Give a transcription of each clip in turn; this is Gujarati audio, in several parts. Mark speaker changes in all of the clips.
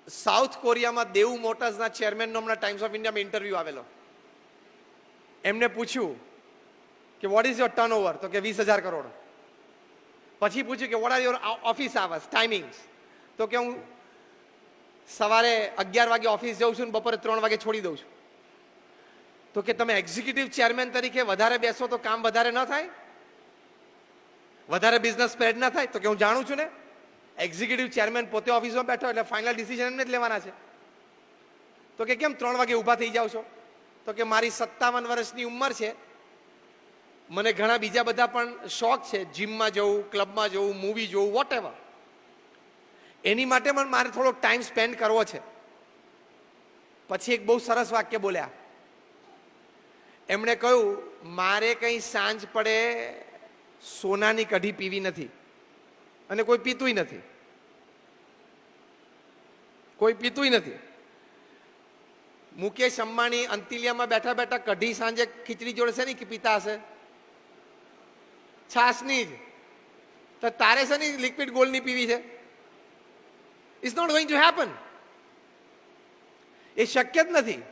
Speaker 1: સાઉથ કોરિયામાં દેવ મોટર્સના ચેરમેનનો હમણાં ટાઈમ્સ ઓફ ઇન્ડિયામાં ઇન્ટરવ્યુ આવેલો. એમને પૂછ્યું કે વોટ ઇઝ યોર ટર્નઓવર, તો કે 20,000 કરોડ. પછી પૂછ્યું કે what are your office hours, timings, તો કે હું સવારે 11 વાગે ઓફિસ જાઉં છું ને બપોરે 3 વાગે છોડી દઉં છું. તો કે તમે એક્ઝિક્યુટિવ ચેરમેન તરીકે વધારે બેસો તો કામ વધારે ન થાય, વધારે બિઝનેસ સ્પ્રેડ ના થાય? તો કે હું જાણું છું ને, એક્ઝિક્યુટિવ ચેરમેન પોતે ઓફિસમાં બેઠો એટલે ફાઇનલ ડિસિઝન એમને જ લેવાના છે. તો કે કેમ 3 વાગે ઊભા થઈ જાઓ છો? તો કે મારી 57 વર્ષની ઉંમર છે, મને ઘણા બીજા બધા પણ શોખ છે, જીમમાં જવું, ક્લબમાં જવું, મૂવી જોવું, વોટ એવર. એની માટે પણ મારે થોડો ટાઈમ સ્પેન્ડ કરવો છે. પછી એક બહુ સરસ વાક્ય બોલ્યા. એમણે કહ્યું, મારે કંઈ સાંજ પડે સોનાની કઢી પીવી નથી, અને કોઈ પીતુંય નથી, કોઈ પીતુંય નથી. મુકેશ અંબાણી અંતિલિયામાં બેઠા બેઠા કઢી સાંજે ખીચડી જોડે છે ને કે પીતા હશે, છાસની જ. તો તારે છે ને લિક્વિડ ગોલ્ડની પીવી છે? It's not going to happen. એ શક્ય જ નથી.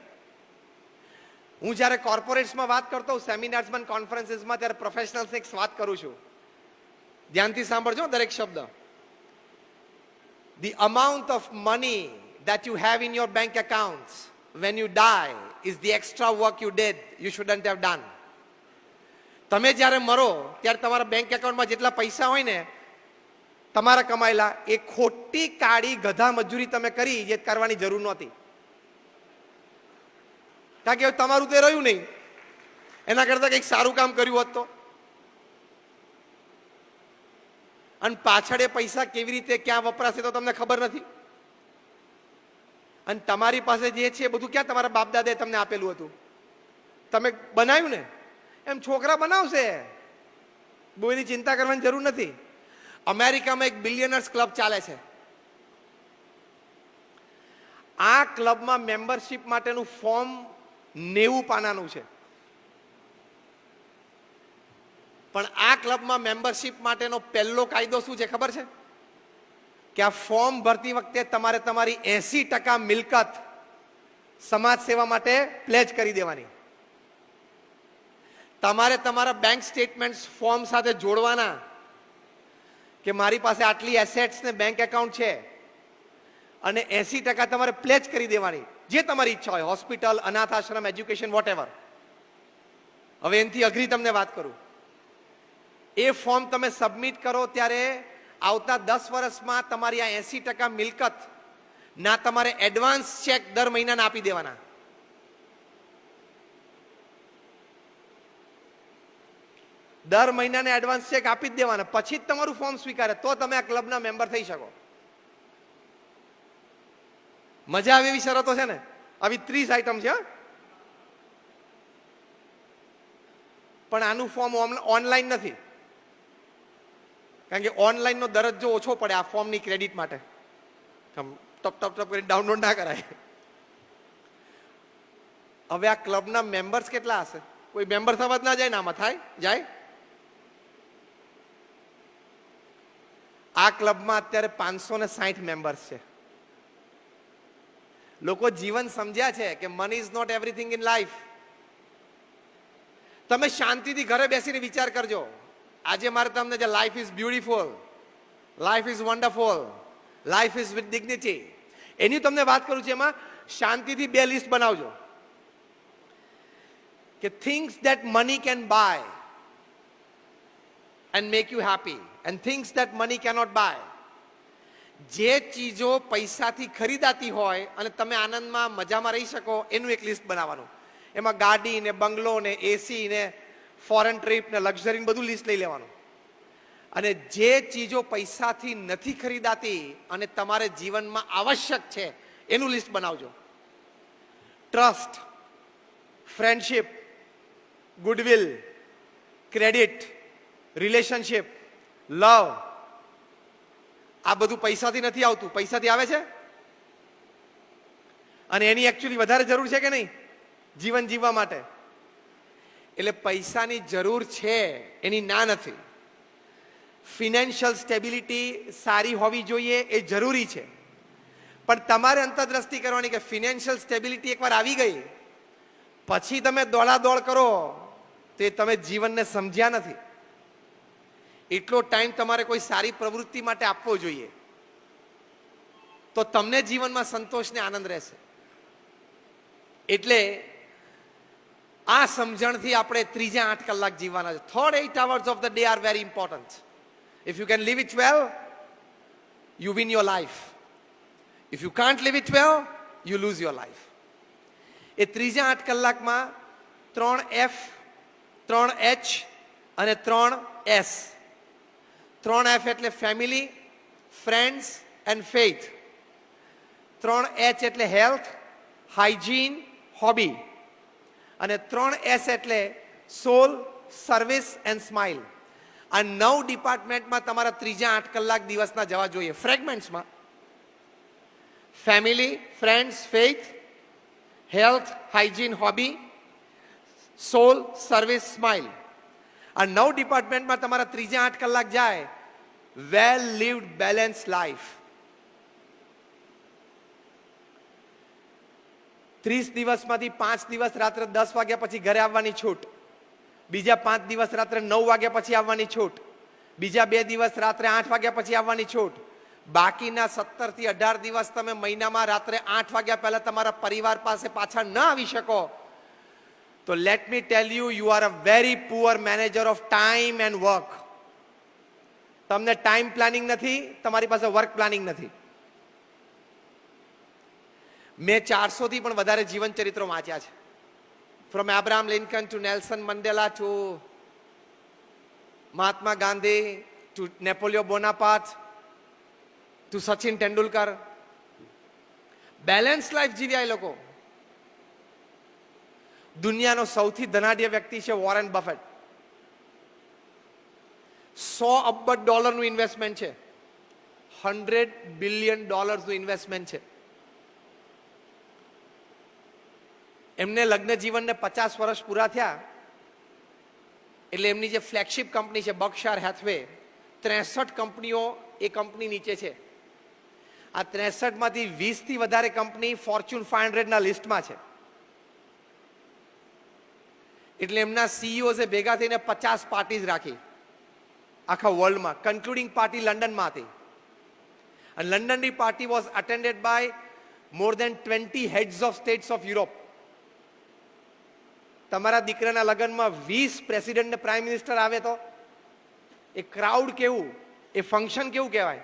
Speaker 1: હું જ્યારે કોર્પોરેટ્સમાં વાત કરતો હોઉં, સેમિનાર્સમાં, કોન્ફરન્સીસમાં, ત્યારે પ્રોફેશનલ્સ એક વાત કરું છું, ધ્યાનથી સાંભળજો દરેક શબ્દ. The amount of money that you have in your bank accounts when you die is the extra work you did you shouldn't have done. તમે જ્યારે મરો ત્યારે તમારા બેંક એકાઉન્ટમાં જેટલા પૈસા હોય ને તમારા કમાયેલા, એ ખોટી કાળી ગધા મજૂરી તમે કરી જે કરવાની જરૂર નહોતી. કારણ કે તમારું તે રહ્યું નહીં, એના કરતા કંઈક સારું કામ કર્યું હોત તો. અને પાછળ એ પૈસા કેવી રીતે ક્યાં વપરાશે તો તમને ખબર નથી. અને તમારી પાસે જે છે એ બધું ક્યાં તમારા બાપ દાદાએ તમને આપેલું હતું? તમે બનાવ્યું ને, એમ છોકરા બનાવશે. બહુ એની ચિંતા કરવાની જરૂર નથી. અમેરિકામાં એક બિલિયનર્સ ક્લબ ચાલે છે. આ ક્લબમાં મેમ્બરશિપ માટેનું ફોર્મ 90 પાનાનું છે. પણ આ ક્લબમાં મેમ્બરશિપ માટેનો પહેલો કાયદો શું છે ખબર છે? કે આ ફોર્મ ભરતી વખતે તમારે તમારી 80% મિલકત સમાજ સેવા માટે પ્લેજ કરી દેવાની. તમારે તમારા બેંક સ્ટેટમેન્ટ્સ ફોર્મ સાથે જોડવાના કે મારી પાસે આટલી એસેટ્સ ને બેંક એકાઉન્ટ છે, અને 80% તમારે પ્લેજ કરી દેવાની, જે તમારી ઈચ્છા હોય, હોસ્પિટલ, અનાથ આશ્રમ, એજ્યુકેશન, વોટ એવર. હવે એનાથી અઘરી તમને વાત કરું. એ ફોર્મ તમે સબમિટ કરો ત્યારે આવતા 10 વર્ષમાં તમારી આ 80% મિલકત ના તમારે એડવાન્સ ચેક દર મહિનાના આપી દેવાના. દર મહિનાને એડવાન્સ ચેક આપી જ દેવાના. પછી જ તમારું ફોર્મ સ્વીકારે તો તમે આ ક્લબના મેમ્બર થઈ શકો. મજા આવે એવી શરતો છે ને. આવી 30 આઈટમ છે. પણ આનું ફોર્મ ઓનલાઈન નથી, કારણ કે ઓનલાઈનનો દરજ્જો ઓછો પડે આ ફોર્મની ક્રેડિટ માટે. ટપ ટપ ટપ કરી ડાઉનલોડ ના કરાય. હવે આ ક્લબના મેમ્બર્સ કેટલા હશે? કોઈ મેમ્બર થવા જ ના જાય ને આમાં થાય જાય? આ ક્લબમાં અત્યારે 560 મેમ્બર્સ છે. લોકો જીવન સમજ્યા છે કે money is not everything in life. તમે શાંતિથી ઘરે બેસીને વિચાર કરજો. આજે મારે તમને જે life is beautiful, life is wonderful, life is with dignity, એની તમને વાત કરું છું. એમાં શાંતિથી 2 લિસ્ટ બનાવજો કે things that money can buy and make you happy, and things that money cannot buy. જે ચીજો પૈસાથી ખરીદાતી હોય અને તમે આનંદમાં મજામાં રહી શકો એનું એક લિસ્ટ બનાવવાનું. એમાં ગાડી ને, બંગલો ને, એસી ને, ફોરેન ટ્રીપ ને, લક્ઝરી બધું લિસ્ટ લઈ લેવાનું. અને જે ચીજો પૈસાથી નથી ખરીદાતી અને તમારે જીવનમાં આવશ્યક છે એનું લિસ્ટ બનાવજો. Trust, friendship, goodwill, credit, relationship, love, આ બધું પૈસાથી નથી આવતું. પૈસાથી આવે છે, અને એની એકચ્યુઅલી વધારે જરૂર છે કે નહીં જીવન જીવવા માટે. એટલે પૈસાની જરૂર છે, એની ના નથી. ફિનાન્શિયલ સ્ટેબિલિટી સારી હોવી જોઈએ, એ જરૂરી છે. પણ તમારે અંતરદ્રષ્ટિ કરવાની કે ફિનાન્શિયલ સ્ટેબિલિટી એકવાર આવી ગઈ પછી તમે દોડાદોડ કરો તો એ તમે જીવનને સમજ્યા નથી. એટલો ટાઈમ તમારે કોઈ સારી પ્રવૃત્તિ માટે આપવો જોઈએ, તો તમને જીવનમાં સંતોષ ને આનંદ રહેશે. એટલે આ સમજણથી આપણે ત્રીજા 8 કલાક જીવવાના છે. Third 8 hours of the day are very important. If you can live it well, you win your life. If you can't live it well, you lose your life. એ ત્રીજા 8 કલાકમાં 3 F, 3 H અને 3 S. 3 F એટલે family, friends and faith. 3 H એટલે હેલ્થ, હાઇજીન, હોબી. અને 3 S એટલે સોલ, સર્વિસ એન્ડ સ્માઇલ. આ 9 ડિપાર્ટમેન્ટમાં તમારા ત્રીજા 8 કલાક દિવસના જવા જોઈએ. ફ્રેગમેન્ટ્સમાં family, friends, faith, health, hygiene, hobby, soul, service, smile. આ 9 ડિપાર્ટમેન્ટમાં તમારા ત્રીજા 8 કલાક જાય. વેલ લીવડ બેલેન્સ લાઈફ. 30 દિવસમાંથી 5 દિવસ રાત્રે 10 વાગ્યા પછી ઘરે આવવાની છૂટ, બીજા 5 દિવસ રાત્રે 9 વાગ્યા પછી આવવાની છૂટ, બીજા 2 દિવસ રાત્રે 8 વાગ્યા પછી આવવાની છૂટ. બાકીના 17 થી 18 દિવસ તમે મહિનામાં રાત્રે 8 વાગ્યા પહેલા તમારા પરિવાર પાસે પાછા ન આવી શકો તો let me tell you, you are a very poor manager of time and work. તમને ટાઈમ પ્લાનિંગ નથી, તમારી પાસે વર્ક પ્લાનિંગ નથી. મેં 400 થી પણ વધારે જીવન ચરિત્રો વાંચ્યા છે. From Abraham Lincoln to Nelson Mandela to Mahatma Gandhi to Napoleon Bonaparte to Sachin Tendulkar. Balance life જીવ્યા એ લોકો. દુનિયાનો સૌથી ધનાઢ્ય વ્યક્તિ છે વોરેન બફેટ. $100 અબજ ઇન્વેસ્ટમેન્ટ છે, $100 બિલિયન ઇન્વેસ્ટમેન્ટ છે. એમને લગ્ન જીવનને 50 વર્ષ પૂરા થયા એટલે એમની જે ફ્લેગશિપ કંપની છે બર્કશાયર હેથવે, 63 કંપનીઓ એ કંપની નીચે છે. આ 63 માંથી 20 થી વધારે કંપની ફોર્ચ્યુન 500 ના લિસ્ટમાં છે. એટલે એમના સીઈઓઝે ભેગા થઈને 50 પાર્ટીઝ રાખી આખા વર્લ્ડમાં, કન્ક્લુડિંગ પાર્ટી લંડનમાં હતી. અને લંડનની party was attended by more than 20 heads of states of Europe. તમારા દીકરાના લગ્નમાં 20 પ્રેસિડેન્ટ ને પ્રાઇમ મિનિસ્ટર આવે તો એ ક્રાઉડ કેવું, એ ફંક્શન કેવું કહેવાય.